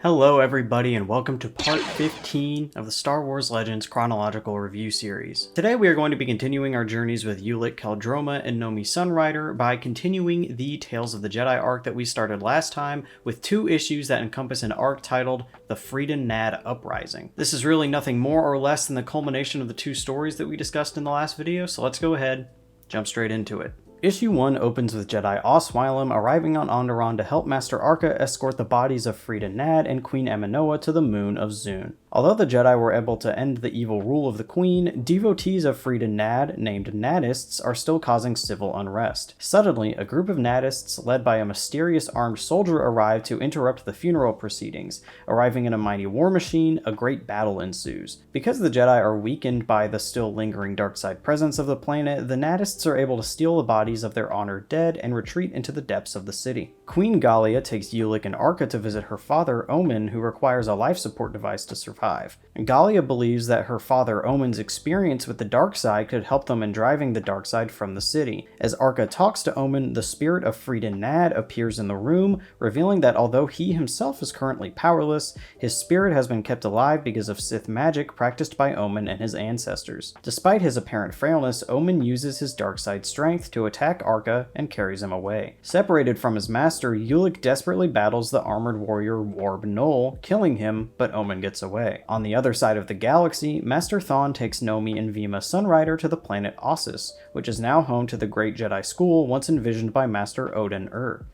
Hello everybody and welcome to part 15 of the Star Wars Legends Chronological Review Series. Today we are going to be continuing our journeys with Ulic Qel-Droma and Nomi Sunrider by continuing the Tales of the Jedi arc that we started last time with two issues that encompass an arc titled the Freedon Nadd Uprising. This is really nothing more or less than the culmination of the two stories that we discussed in the last video, so let's go ahead, jump straight into it. Issue 1 opens with Jedi Osweiler arriving on Onderon to help Master Arca escort the bodies of Freedon Nadd and Queen Aminoa to the moon of Zune. Although the Jedi were able to end the evil rule of the Queen, devotees of Freedon Nadd, named Naddists, are still causing civil unrest. Suddenly, a group of Naddists, led by a mysterious armed soldier, arrive to interrupt the funeral proceedings. Arriving in a mighty war machine, a great battle ensues. Because the Jedi are weakened by the still lingering dark side presence of the planet, the Naddists are able to steal the bodies of their honored dead and retreat into the depths of the city. Queen Gallia takes Ulic and Arca to visit her father, Omin, who requires a life support device to survive. Gallia believes that her father Omin's experience with the dark side could help them in driving the dark side from the city. As Arca talks to Omin, the spirit of Freedon Nadd appears in the room, revealing that although he himself is currently powerless, his spirit has been kept alive because of Sith magic practiced by Omin and his ancestors. Despite his apparent frailness, Omin uses his dark side strength to attack Arca and carries him away. Separated from his master, Ulic desperately battles the armored warrior Warb Null, killing him, but Omin gets away. On the other side of the galaxy, Master Thrawn takes Nomi and Vima Sunrider to the planet Ossus, which is now home to the Great Jedi School once envisioned by Master Odin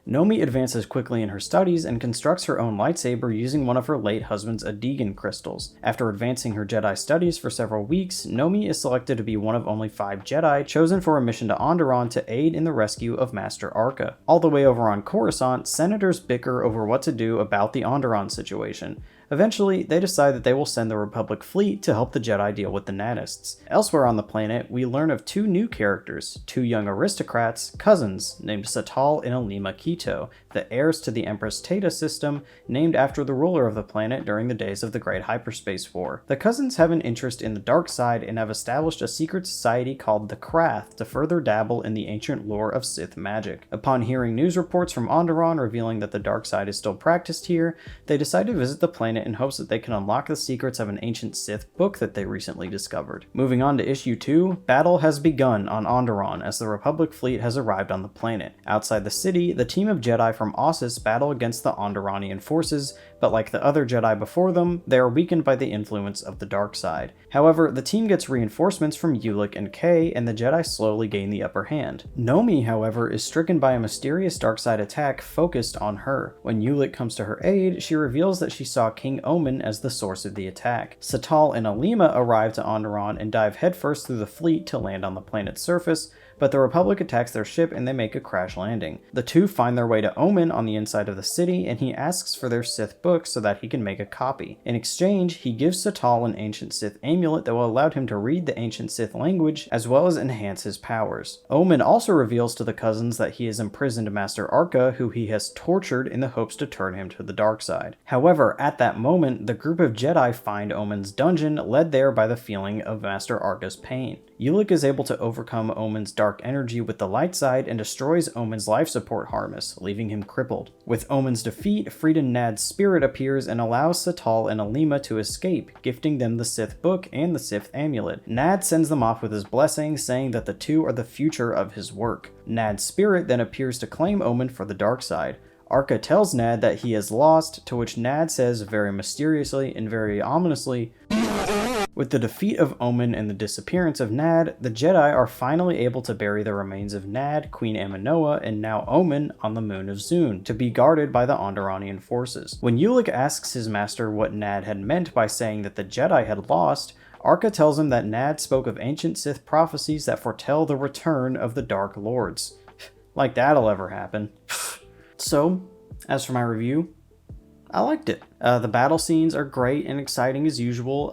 Nomi advances quickly in her studies and constructs her own lightsaber using one of her late husband's Adegan crystals. After advancing her Jedi studies for several weeks, Nomi is selected to be one of only 5 Jedi chosen for a mission to Onderon to aid in the rescue of Master Arca. All the way over on Coruscant, senators bicker over what to do about the Onderon situation. Eventually, they decide that they will send the Republic fleet to help the Jedi deal with the Naddists. Elsewhere on the planet, we learn of 2 new characters, 2 young aristocrats, cousins, named Satal and Alima Keto, the heirs to the Empress Teta system, named after the ruler of the planet during the days of the Great Hyperspace War. The cousins have an interest in the dark side and have established a secret society called the Krath to further dabble in the ancient lore of Sith magic. Upon hearing news reports from Onderon revealing that the dark side is still practiced here, they decide to visit the planet in hopes that they can unlock the secrets of an ancient Sith book that they recently discovered. Moving on to issue 2, battle has begun on Onderon as the Republic fleet has arrived on the planet. Outside the city, the team of Jedi from Ossus battle against the Onderonian forces, but like the other Jedi before them, they are weakened by the influence of the dark side. However, the team gets reinforcements from Ulic and Kay, and the Jedi slowly gain the upper hand. Nomi, however, is stricken by a mysterious dark side attack focused on her. When Ulic comes to her aid, she reveals that she saw King Omin as the source of the attack. Satal and Alima arrive to Onderon and dive headfirst through the fleet to land on the planet's surface, but the Republic attacks their ship and they make a crash landing. The two find their way to Omin on the inside of the city, and he asks for their Sith book so that he can make a copy. In exchange, he gives Satal an ancient Sith amulet that will allow him to read the ancient Sith language, as well as enhance his powers. Omin also reveals to the cousins that he has imprisoned Master Arca, who he has tortured in the hopes to turn him to the dark side. However, at that moment, the group of Jedi find Omin's dungeon, led there by the feeling of Master Arca's pain. Ulic is able to overcome Omin's dark energy with the light side and destroys Omin's life support harness, leaving him crippled. With Omin's defeat, Freedon Nadd's spirit appears and allows Satal and Alima to escape, gifting them the Sith book and the Sith amulet. Nadd sends them off with his blessing, saying that the two are the future of his work. Nadd's spirit then appears to claim Omin for the dark side. Arca tells Nadd that he is lost, to which Nadd says very mysteriously and very ominously, with the defeat of Omin and the disappearance of Nadd, the Jedi are finally able to bury the remains of Nadd, Queen Aminoa, and now Omin on the moon of Zune, to be guarded by the Onderonian forces. When Ulic asks his master what Nadd had meant by saying that the Jedi had lost, Arca tells him that Nadd spoke of ancient Sith prophecies that foretell the return of the Dark Lords. Like that'll ever happen. So, as for my review, I liked it. The battle scenes are great and exciting as usual.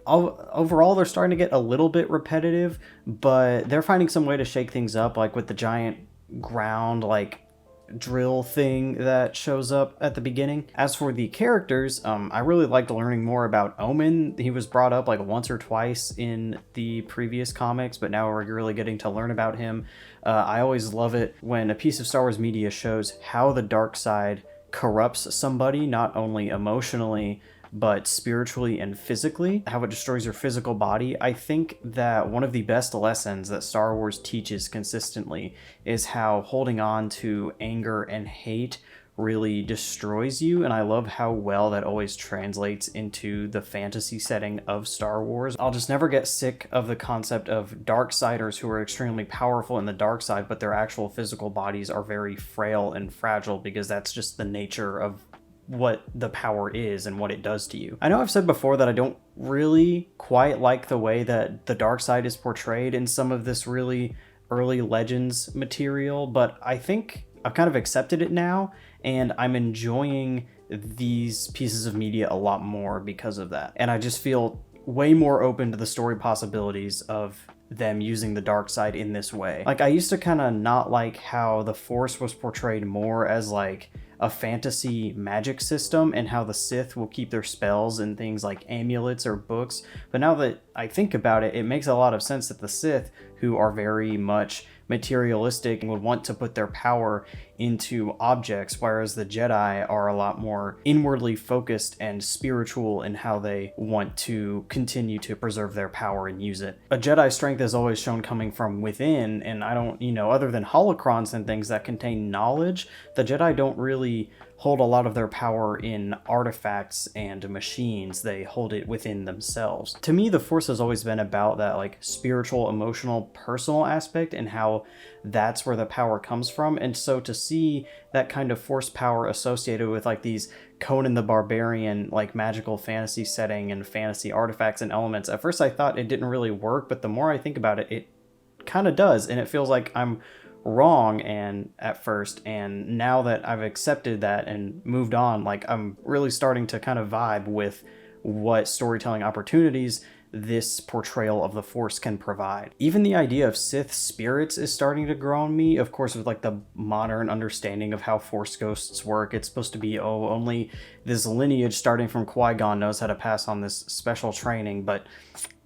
Overall, they're starting to get a little bit repetitive, but they're finding some way to shake things up, like with the giant ground, drill thing that shows up at the beginning. As for the characters, I really liked learning more about Omin. He was brought up once or twice in the previous comics, but now we're really getting to learn about him. I always love it when a piece of Star Wars media shows how the dark side corrupts somebody, not only emotionally, but spiritually and physically, how it destroys your physical body. I think that one of the best lessons that Star Wars teaches consistently is how holding on to anger and hate really destroys you, and I love how well that always translates into the fantasy setting of Star Wars. I'll just never get sick of the concept of Darksiders who are extremely powerful in the dark side, but their actual physical bodies are very frail and fragile, because that's just the nature of what the power is and what it does to you. I know I've said before that I don't really quite like the way that the dark side is portrayed in some of this really early Legends material, but I think I've kind of accepted it now, and I'm enjoying these pieces of media a lot more because of that. And I just feel way more open to the story possibilities of them using the dark side in this way. Like, I used to kind of not like how the Force was portrayed more as like a fantasy magic system, and how the Sith will keep their spells in things like amulets or books. But now that I think about it, it makes a lot of sense that the Sith, who are very much materialistic and would want to put their power into objects, whereas the Jedi are a lot more inwardly focused and spiritual in how they want to continue to preserve their power and use it. A Jedi's strength is always shown coming from within, and I don't, other than holocrons and things that contain knowledge, the Jedi don't really hold a lot of their power in artifacts and machines. They hold it within themselves. To me, the Force has always been about that like spiritual, emotional, personal aspect, and how that's where the power comes from. And so to see that kind of Force power associated with like these Conan the Barbarian, like magical fantasy setting and fantasy artifacts and elements, at first I thought it didn't really work, but the more I think about it, it kind of does. And it feels like I'm wrong and at first, and now that I've accepted that and moved on, like I'm really starting to kind of vibe with what storytelling opportunities this portrayal of the Force can provide. Even the idea of Sith spirits is starting to grow on me, of course, with like the modern understanding of how Force ghosts work. It's supposed to be, only this lineage starting from Qui-Gon knows how to pass on this special training, but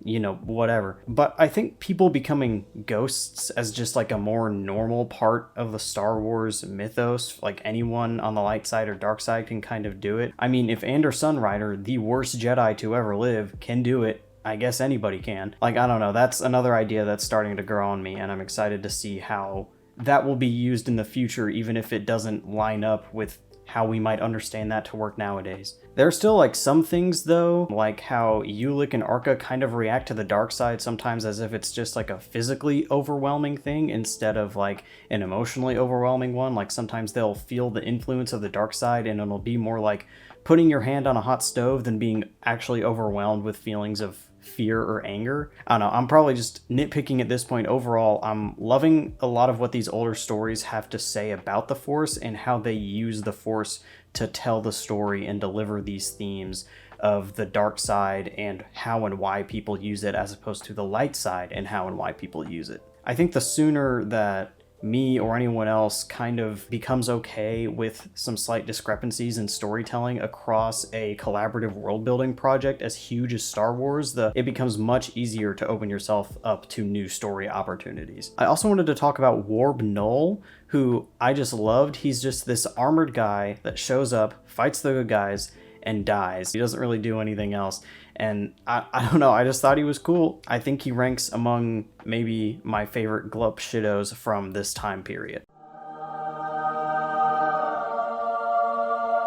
whatever. But I think people becoming ghosts as just like a more normal part of the Star Wars mythos, like anyone on the light side or dark side can kind of do it. I mean, if Ander Sunrider, the worst Jedi to ever live, can do it, I guess anybody can. Like, I don't know, that's another idea that's starting to grow on me, and I'm excited to see how that will be used in the future, even if it doesn't line up with how we might understand that to work nowadays. There are still like some things though, like how Ulic and Arca kind of react to the dark side sometimes as if it's just like a physically overwhelming thing instead of like an emotionally overwhelming one. Like sometimes they'll feel the influence of the dark side, and it'll be more like putting your hand on a hot stove than being actually overwhelmed with feelings of fear or anger. I don't know, I'm probably just nitpicking at this point. Overall, I'm loving a lot of what these older stories have to say about the Force and how they use the Force to tell the story and deliver these themes of the dark side and how and why people use it, as opposed to the light side and how and why people use it. I think the sooner that me or anyone else kind of becomes okay with some slight discrepancies in storytelling across a collaborative world building project as huge as Star Wars, it becomes much easier to open yourself up to new story opportunities. I also wanted to talk about Warb Null, who I just loved. He's just this armored guy that shows up, fights the good guys, and dies. He doesn't really do anything else. And I don't know, I just thought he was cool. I think he ranks among maybe my favorite Glup Shidos from this time period.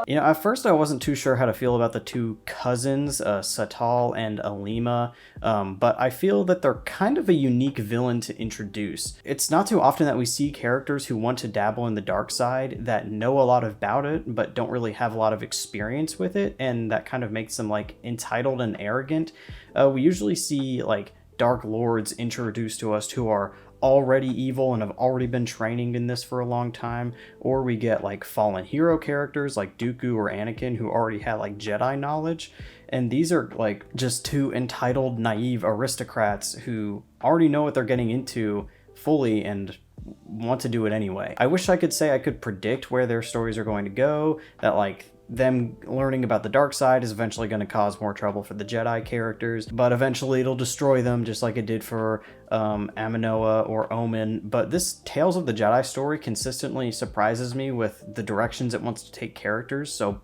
At first I wasn't too sure how to feel about the two cousins, Satal and Alima, but I feel that they're kind of a unique villain to introduce. It's not too often that we see characters who want to dabble in the dark side that know a lot about it, but don't really have a lot of experience with it, and that kind of makes them like entitled and arrogant. We usually see like Dark Lords introduced to us who are already evil and have already been training in this for a long time, or we get like fallen hero characters like Dooku or Anakin who already had like Jedi knowledge, and these are like just two entitled, naive aristocrats who already know what they're getting into fully and want to do it anyway. I wish I could say I could predict where their stories are going to go, that like them learning about the dark side is eventually going to cause more trouble for the Jedi characters, but eventually it'll destroy them just like it did for Aminoa or Omen. But this Tales of the Jedi story consistently surprises me with the directions it wants to take characters, so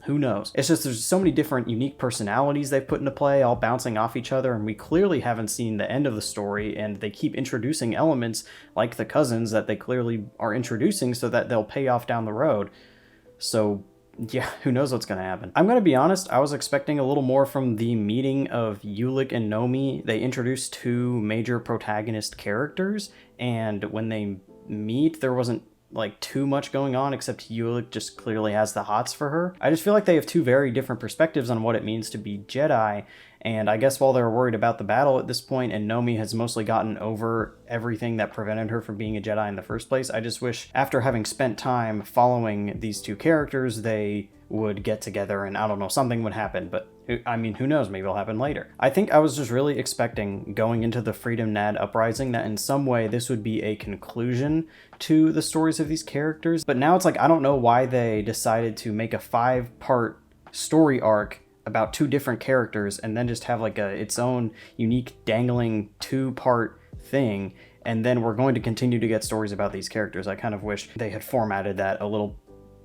who knows? It's just there's so many different unique personalities they've put into play, all bouncing off each other, and we clearly haven't seen the end of the story, and they keep introducing elements like the cousins that they clearly are introducing so that they'll pay off down the road. So yeah, who knows what's going to happen. I'm going to be honest, I was expecting a little more from the meeting of Ulic and Nomi. They introduced two major protagonist characters, and when they meet, there wasn't like too much going on, except Ulic just clearly has the hots for her. I just feel like they have two very different perspectives on what it means to be Jedi, and I guess while they're worried about the battle at this point, and Nomi has mostly gotten over everything that prevented her from being a Jedi in the first place, I just wish after having spent time following these two characters, they would get together and I don't know, something would happen, but I mean, who knows, maybe it'll happen later. I think I was just really expecting going into the Freedon Nadd Uprising that in some way this would be a conclusion to the stories of these characters, but now it's like I don't know why they decided to make a 5-part story arc about two different characters and then just have like its own unique dangling 2-part thing, and then we're going to continue to get stories about these characters. I kind of wish they had formatted that a little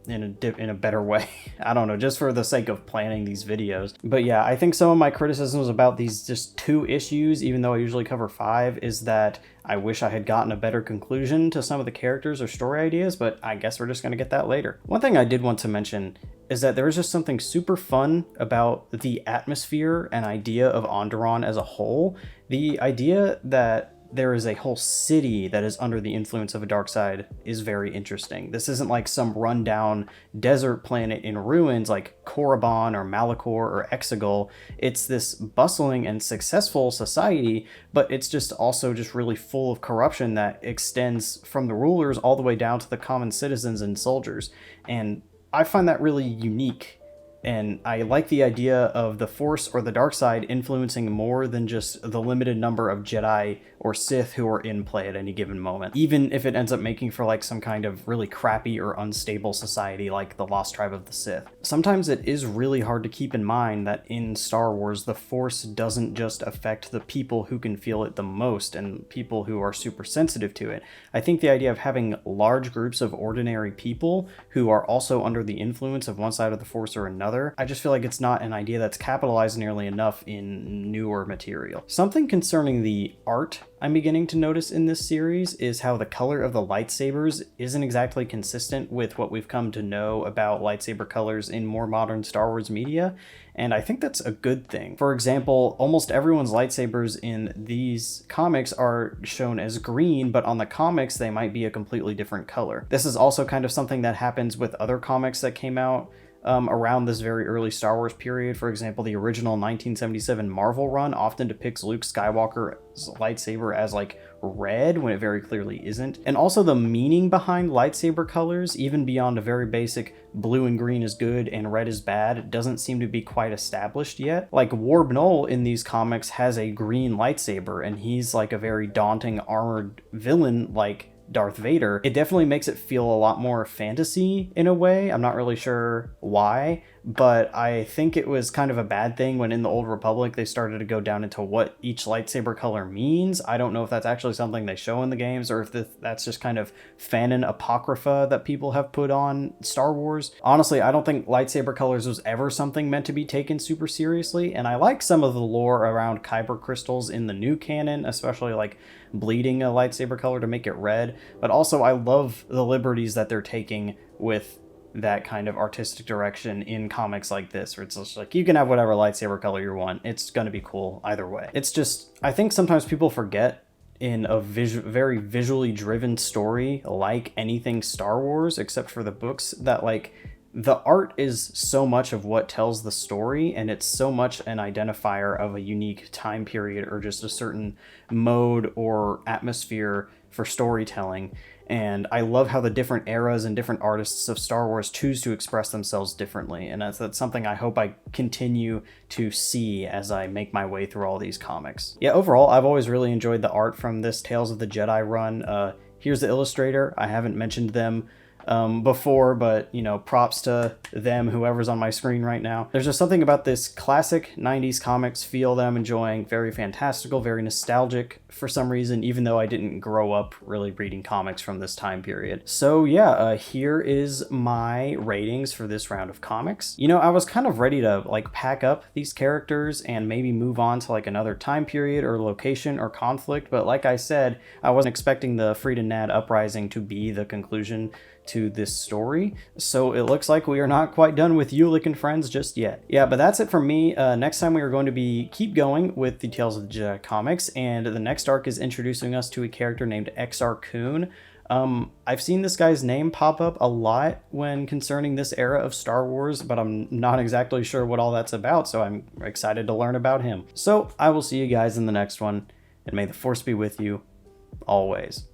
in a better way. I don't know, just for the sake of planning these videos. But yeah, I think some of my criticisms about these just 2 issues, even though I usually cover 5, is that I wish I had gotten a better conclusion to some of the characters or story ideas, but I guess we're just going to get that later. One thing I did want to mention is that there is just something super fun about the atmosphere and idea of Onderon as a whole. The idea that there is a whole city that is under the influence of a dark side is very interesting. This isn't like some rundown desert planet in ruins like Korriban or Malachor or Exegol. It's this bustling and successful society, but it's just also just really full of corruption that extends from the rulers all the way down to the common citizens and soldiers. And I find that really unique. And I like the idea of the Force or the dark side influencing more than just the limited number of Jedi or Sith who are in play at any given moment, even if it ends up making for like some kind of really crappy or unstable society like the Lost Tribe of the Sith. Sometimes it is really hard to keep in mind that in Star Wars, the Force doesn't just affect the people who can feel it the most and people who are super sensitive to it. I think the idea of having large groups of ordinary people who are also under the influence of one side of the Force or another, I just feel like it's not an idea that's capitalized nearly enough in newer material. Something concerning the art I'm beginning to notice in this series is how the color of the lightsabers isn't exactly consistent with what we've come to know about lightsaber colors in more modern Star Wars media, and I think that's a good thing. For example, almost everyone's lightsabers in these comics are shown as green, but on the comics they might be a completely different color. This is also kind of something that happens with other comics that came out around this very early Star Wars period. For example, the original 1977 Marvel run often depicts Luke Skywalker's lightsaber as like red when it very clearly isn't. And also the meaning behind lightsaber colors, even beyond a very basic blue and green is good and red is bad, doesn't seem to be quite established yet. Like Warb Null in these comics has a green lightsaber and he's like a very daunting armored villain like Darth Vader. It definitely makes it feel a lot more fantasy in a way. I'm not really sure why, but I think it was kind of a bad thing when in the Old Republic they started to go down into what each lightsaber color means. I don't know if that's actually something they show in the games or if that's just kind of fanon apocrypha that people have put on Star Wars. Honestly, I don't think lightsaber colors was ever something meant to be taken super seriously, and I like some of the lore around kyber crystals in the new canon, especially like bleeding a lightsaber color to make it red, but also I love the liberties that they're taking with that kind of artistic direction in comics like this, where it's just like you can have whatever lightsaber color you want, it's gonna be cool either way. It's just, I think sometimes people forget in a very visually driven story like anything Star Wars, except for the books, that like the art is so much of what tells the story, and it's so much an identifier of a unique time period or just a certain mode or atmosphere for storytelling. And I love how the different eras and different artists of Star Wars choose to express themselves differently, and that's something I hope I continue to see as I make my way through all these comics. Yeah, overall, I've always really enjoyed the art from this Tales of the Jedi run. Here's the illustrator. I haven't mentioned them before, but you know, props to them, whoever's on my screen right now. There's just something about this classic 90s comics feel that I'm enjoying. Very fantastical, very nostalgic for some reason, even though I didn't grow up really reading comics from this time period. So yeah, here is my ratings for this round of comics. You know, I was kind of ready to like pack up these characters and maybe move on to like another time period or location or conflict, but like I said, I wasn't expecting the Freedon Nadd Uprising to be the conclusion to this story, so it looks like we are not quite done with Ulick and Friends just yet. Yeah, but that's it from me. Next time we are going to keep going with the Tales of the Jedi comics, and the next arc is introducing us to a character named Exar Kun. I've seen this guy's name pop up a lot when concerning this era of Star Wars, but I'm not exactly sure what all that's about, so I'm excited to learn about him. So I will see you guys in the next one, and may the Force be with you always.